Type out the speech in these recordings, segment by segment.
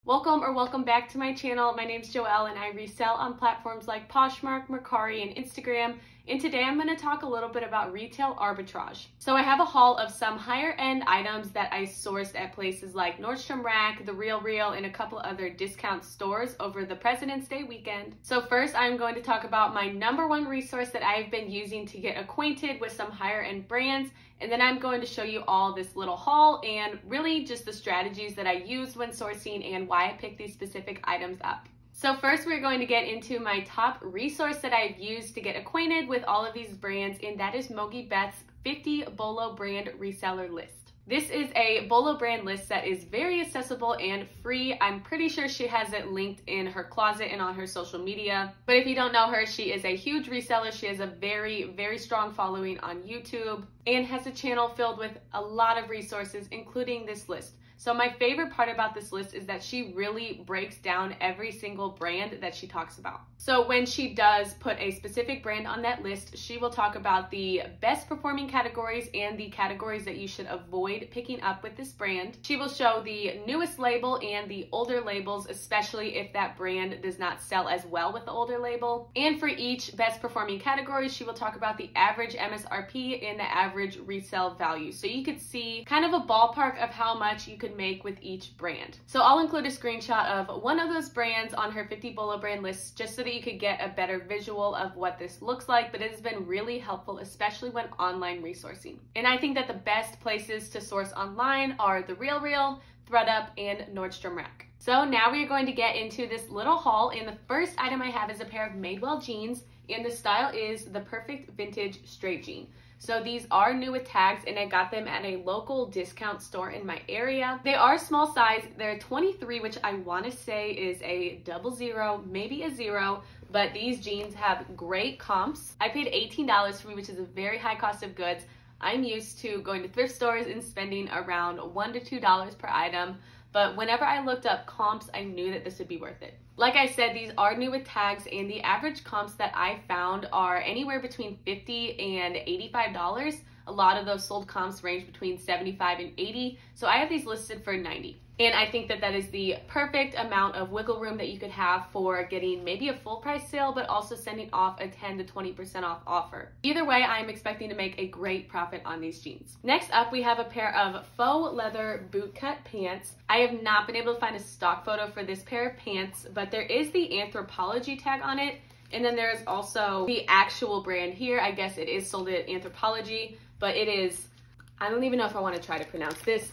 Welcome back to my channel. My name's Joelle and I resell on platforms like Poshmark, Mercari, and Instagram. And today I'm going to talk a little bit about retail arbitrage. So I have a haul of some higher end items that I sourced at places like Nordstrom Rack, the RealReal, and a couple other discount stores over the President's Day weekend. So first I'm going to talk about my #1 resource that I've been using to get acquainted with some higher end brands. And then I'm going to show you all this little haul and really just the strategies that I use when sourcing and why I pick these specific items up. So first we're going to get into my top resource that I've used to get acquainted with all of these brands, and that is Mogi Beth's 50 BOLO brand reseller list. This is a BOLO brand list that is very accessible and free. I'm pretty sure she has it linked in her closet and on her social media. But if you don't know her, she is a huge reseller. She has a very strong following on YouTube and has a channel filled with a lot of resources, including this list. So my favorite part about this list is that she really breaks down every single brand that she talks about. So when she does put a specific brand on that list, she will talk about the best performing categories and the categories that you should avoid picking up with this brand. She will show the newest label and the older labels, especially if that brand does not sell as well with the older label. And for each best performing category, she will talk about the average MSRP and the average resale value. So you could see kind of a ballpark of how much you could make with each brand. So I'll include a screenshot of one of those brands on her 50 BOLO brand list just so that you could get a better visual of what this looks like, but it has been really helpful, especially when online resourcing. And I think that the best places to source online are the RealReal, ThredUp, and Nordstrom Rack. So now we are going to get into this little haul, and the first item I have is a pair of Madewell jeans, and the style is the perfect vintage straight jean. So these are new with tags, and I got them at a local discount store in my area. They are small size. They're 23, which I want to say is a 00, maybe a 0, but these jeans have great comps. I paid $18 for me, which is a very high cost of goods. I'm used to going to thrift stores and spending around $1 to $2 per item, but whenever I looked up comps, I knew that this would be worth it. Like I said, these are new with tags, and the average comps that I found are anywhere between $50 and $85. A lot of those sold comps range between $75 and $80, so I have these listed for $90. And I think that that is the perfect amount of wiggle room that you could have for getting maybe a full price sale, but also sending off a 10 to 20% off offer. Either way, I'm expecting to make a great profit on these jeans. Next up, we have a pair of faux leather bootcut pants. I have not been able to find a stock photo for this pair of pants, but there is the Anthropologie tag on it. And then there's also the actual brand here. I guess it is sold at Anthropologie, but it is, I don't even know if I want to try to pronounce this.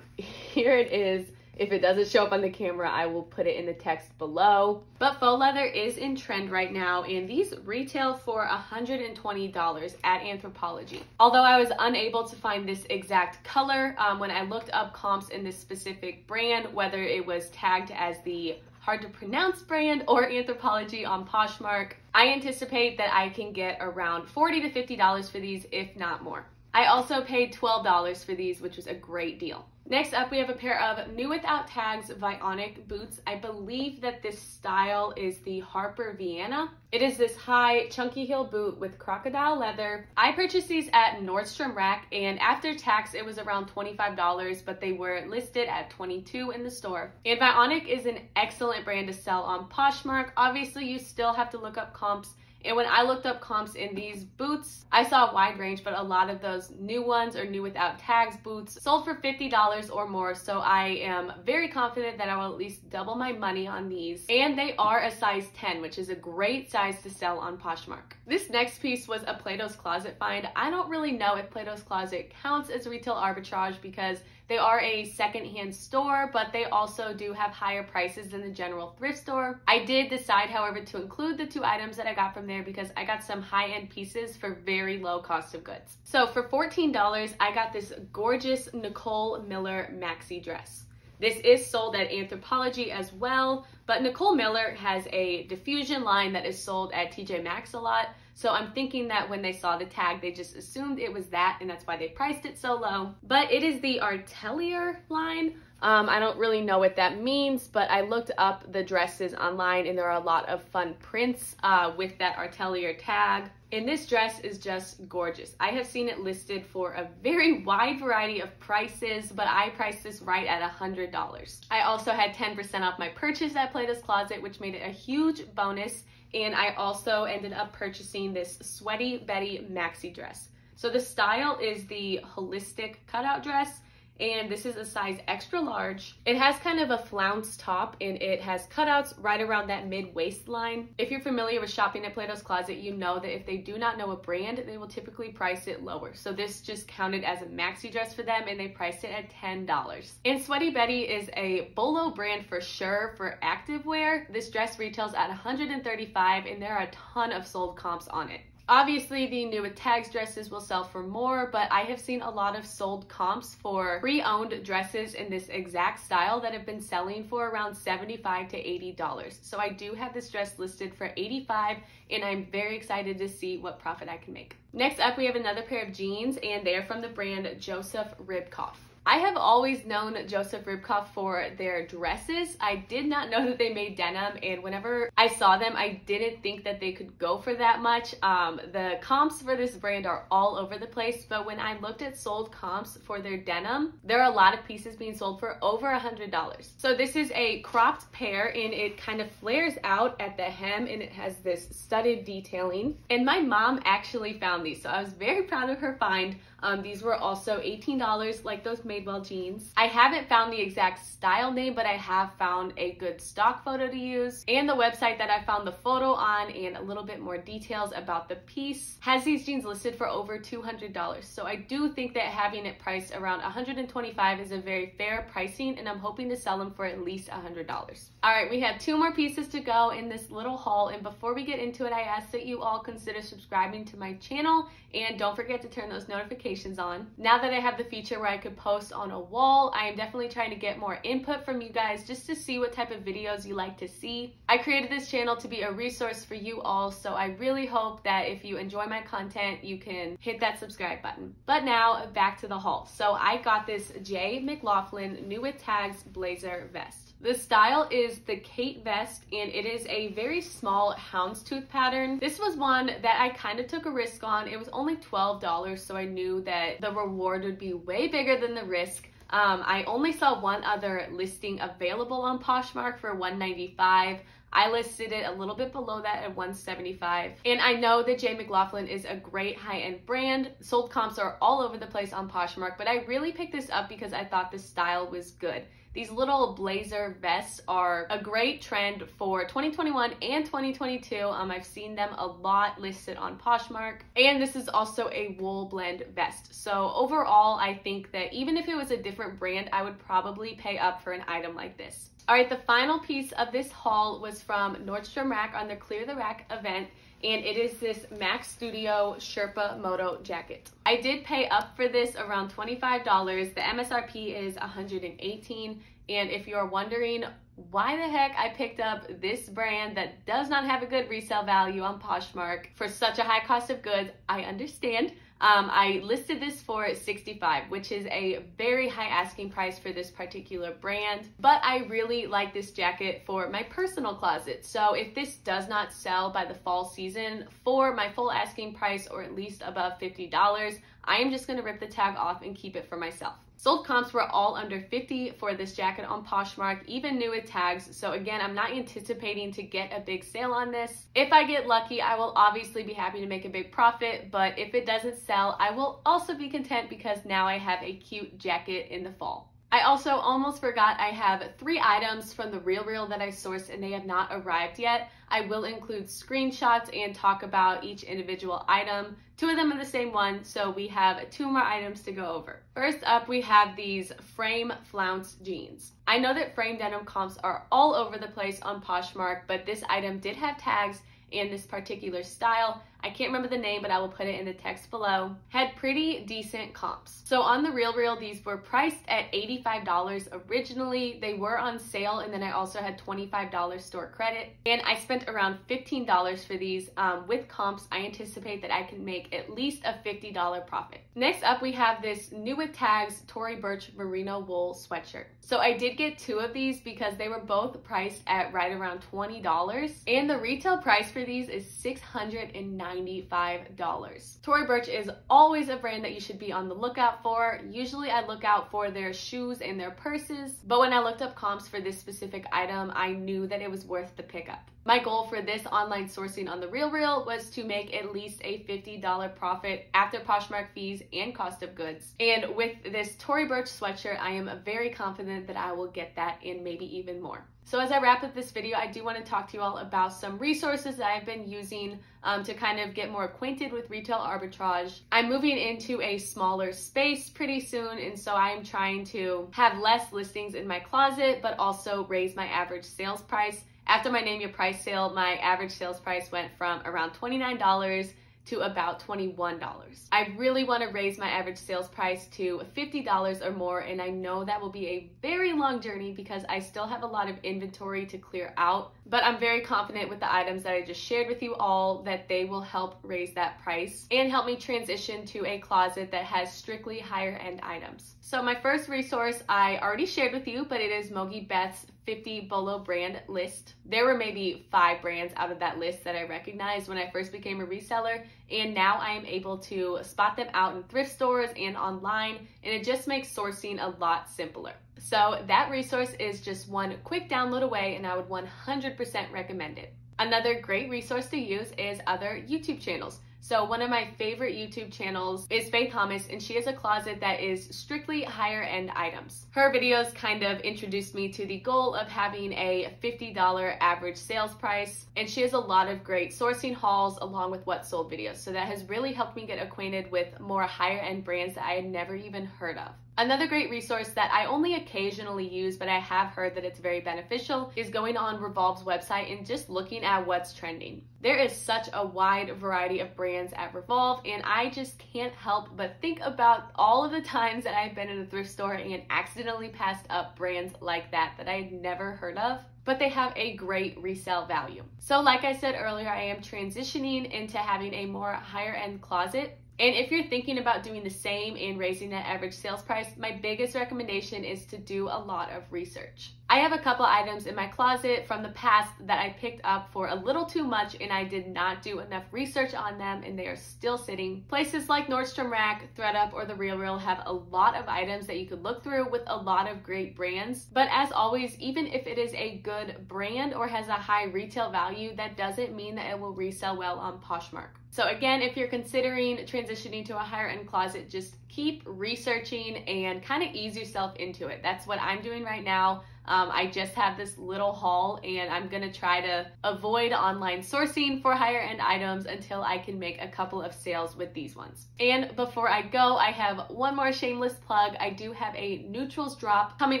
Here it is. If it doesn't show up on the camera, I will put it in the text below. But faux leather is in trend right now, and these retail for $120 at Anthropologie. Although I was unable to find this exact color, when I looked up comps in this specific brand, whether it was tagged as the hard to pronounce brand or Anthropologie on Poshmark, I anticipate that I can get around $40 to $50 for these, if not more. I also paid $12 for these, which was a great deal. Next up, we have a pair of new without tags Vionic Boots. I believe that this style is the Harper Vienna. It is this high, chunky heel boot with crocodile leather. I purchased these at Nordstrom Rack, and after tax, it was around $25, but they were listed at $22 in the store. And Vionic is an excellent brand to sell on Poshmark. Obviously, you still have to look up comps. And when I looked up comps in these boots, I saw a wide range, but a lot of those new ones or new without tags boots sold for $50 or more. So I am very confident that I will at least double my money on these. And they are a size 10, which is a great size to sell on Poshmark. This next piece was a Plato's Closet find. I don't really know if Plato's Closet counts as retail arbitrage because they are a secondhand store, but they also do have higher prices than the general thrift store. I did decide, however, to include the 2 items that I got from there because I got some high-end pieces for very low cost of goods. So for $14, I got this gorgeous Nicole Miller maxi dress. This is sold at Anthropologie as well, but Nicole Miller has a diffusion line that is sold at TJ Maxx a lot. So I'm thinking that when they saw the tag, they just assumed it was that, and that's why they priced it so low. But it is the Artelier line. I don't really know what that means, but I looked up the dresses online and there are a lot of fun prints with that Atelier tag. And this dress is just gorgeous. I have seen it listed for a very wide variety of prices, but I priced this right at $100. I also had 10% off my purchase at Plato's Closet, which made it a huge bonus. And I also ended up purchasing this Sweaty Betty maxi dress. So the style is the holistic cutout dress, and this is a size extra large. It has kind of a flounce top and it has cutouts right around that mid waistline. If you're familiar with shopping at Plato's Closet, you know that if they do not know a brand, they will typically price it lower. So this just counted as a maxi dress for them and they priced it at $10. And Sweaty Betty is a BOLO brand for sure for activewear. This dress retails at $135 and there are a ton of sold comps on it. Obviously, the new with tags dresses will sell for more, but I have seen a lot of sold comps for pre-owned dresses in this exact style that have been selling for around $75 to $80. So I do have this dress listed for $85, and I'm very excited to see what profit I can make. Next up, we have another pair of jeans, and they're from the brand Joseph Ribkoff. I have always known Joseph Ribkoff for their dresses. I did not know that they made denim, and whenever I saw them, I didn't think that they could go for that much. The comps for this brand are all over the place, but when I looked at sold comps for their denim, there are a lot of pieces being sold for over $100. So this is a cropped pair, and it kind of flares out at the hem, and it has this studded detailing. And my mom actually found these, so I was very proud of her find. These were also $18, like those Madewell jeans. I haven't found the exact style name, but I have found a good stock photo to use. And the website that I found the photo on and a little bit more details about the piece has these jeans listed for over $200. So I do think that having it priced around $125 is a very fair pricing, and I'm hoping to sell them for at least $100. All right, we have 2 more pieces to go in this little haul. And before we get into it, I ask that you all consider subscribing to my channel and don't forget to turn those notifications on. Now that I have the feature where I could post on a wall, I am definitely trying to get more input from you guys just to see what type of videos you like to see. I created this channel to be a resource for you all, so I really hope that if you enjoy my content, you can hit that subscribe button. But now back to the haul. So I got this J. McLaughlin New with Tags blazer vest. The style is the Kate vest, and it is a very small houndstooth pattern. This was one that I kind of took a risk on. It was only $12, so I knew that the reward would be way bigger than the risk. I only saw one other listing available on Poshmark for $195. I listed it a little bit below that at $175. And I know that J. McLaughlin is a great high-end brand. Sold comps are all over the place on Poshmark, but I really picked this up because I thought the style was good. These little blazer vests are a great trend for 2021 and 2022. I've seen them a lot listed on Poshmark. And this is also a wool blend vest. So overall, I think that even if it was a different brand, I would probably pay up for an item like this. All right, the final piece of this haul was from Nordstrom Rack on their Clear the Rack event, and it is this Max Studio Sherpa Moto jacket. I did pay up for this around $25. The MSRP is $118, and if you're wondering why the heck I picked up this brand that does not have a good resale value on Poshmark for such a high cost of goods, I understand. I listed this for $65, which is a very high asking price for this particular brand, but I really like this jacket for my personal closet. So if this does not sell by the fall season for my full asking price, or at least above $50, I am just gonna rip the tag off and keep it for myself. Sold comps were all under $50 for this jacket on Poshmark, even new with tags. So again, I'm not anticipating to get a big sale on this. If I get lucky, I will obviously be happy to make a big profit, but if it doesn't sell, I will also be content because now I have a cute jacket in the fall. I also almost forgot I have 3 items from the RealReal that I sourced and they have not arrived yet. I will include screenshots and talk about each individual item. 2 of them are the same one, so we have 2 more items to go over. First up, we have these frame flounce jeans. I know that frame denim comps are all over the place on Poshmark, but this item did have tags and this particular style. I can't remember the name, but I will put it in the text below, had pretty decent comps. So on the RealReal, these were priced at $85 originally. They were on sale, and then I also had $25 store credit, and I spent around $15 for these. With comps, I anticipate that I can make at least a $50 profit. Next up, we have this new with tags Tory Burch Merino wool sweatshirt. So I did get two of these because they were both priced at right around $20, and the retail price for these is $695. Tory Burch is always a brand that you should be on the lookout for. Usually I look out for their shoes and their purses, but when I looked up comps for this specific item, I knew that it was worth the pickup. My goal for this online sourcing on the RealReal was to make at least a $50 profit after Poshmark fees and cost of goods. And with this Tory Burch sweatshirt, I am very confident that I will get that and maybe even more. So as I wrap up this video, I do want to talk to you all about some resources that I've been using to kind of get more acquainted with retail arbitrage. I'm moving into a smaller space pretty soon, and so I'm trying to have less listings in my closet, but also raise my average sales price. After my Name Your Price sale, my average sales price went from around $29 to about $21. I really want to raise my average sales price to $50 or more, and I know that will be a very long journey because I still have a lot of inventory to clear out, but I'm very confident with the items that I just shared with you all that they will help raise that price and help me transition to a closet that has strictly higher end items. So my first resource I already shared with you, but it is Mogi Beth's 50 BOLO brand list. There were maybe 5 brands out of that list that I recognized when I first became a reseller, and now I am able to spot them out in thrift stores and online, and it just makes sourcing a lot simpler. So that resource is just one quick download away, and I would 100% recommend it. Another great resource to use is other YouTube channels. So one of my favorite YouTube channels is Faith Thomas, and she has a closet that is strictly higher end items. Her videos kind of introduced me to the goal of having a $50 average sales price, and she has a lot of great sourcing hauls along with what sold videos. So that has really helped me get acquainted with more higher end brands that I had never even heard of. Another great resource that I only occasionally use, but I have heard that it's very beneficial, is going on Revolve's website and just looking at what's trending. There is such a wide variety of brands at Revolve, and I just can't help but think about all of the times that I've been in a thrift store and accidentally passed up brands like that I had never heard of, but they have a great resale value. So like I said earlier, I am transitioning into having a more higher end closet. And if you're thinking about doing the same and raising that average sales price, my biggest recommendation is to do a lot of research. I have a couple items in my closet from the past that I picked up for a little too much, and I did not do enough research on them, and they are still sitting. Places like Nordstrom Rack, ThredUp, or the RealReal have a lot of items that you could look through with a lot of great brands. But as always, even if it is a good brand or has a high retail value, that doesn't mean that it will resell well on Poshmark. So again, if you're considering transitioning to a higher end closet, just keep researching and kind of ease yourself into it. That's what I'm doing right now. I just have this little haul, and I'm gonna try to avoid online sourcing for higher end items until I can make a couple of sales with these ones. And before I go, I have one more shameless plug. I do have a neutrals drop coming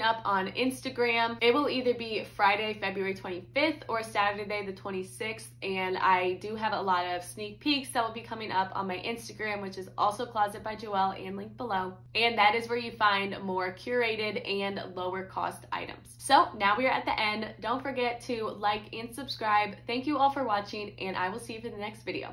up on Instagram. It will either be Friday, February 25th or Saturday the 26th, and I do have a lot of sneak peeks that will be coming up on my Instagram, which is also Closet by Joelle and linked below. And that is where you find more curated and lower cost items. So now we are at the end. Don't forget to like and subscribe. Thank you all for watching, and I will see you for the next video.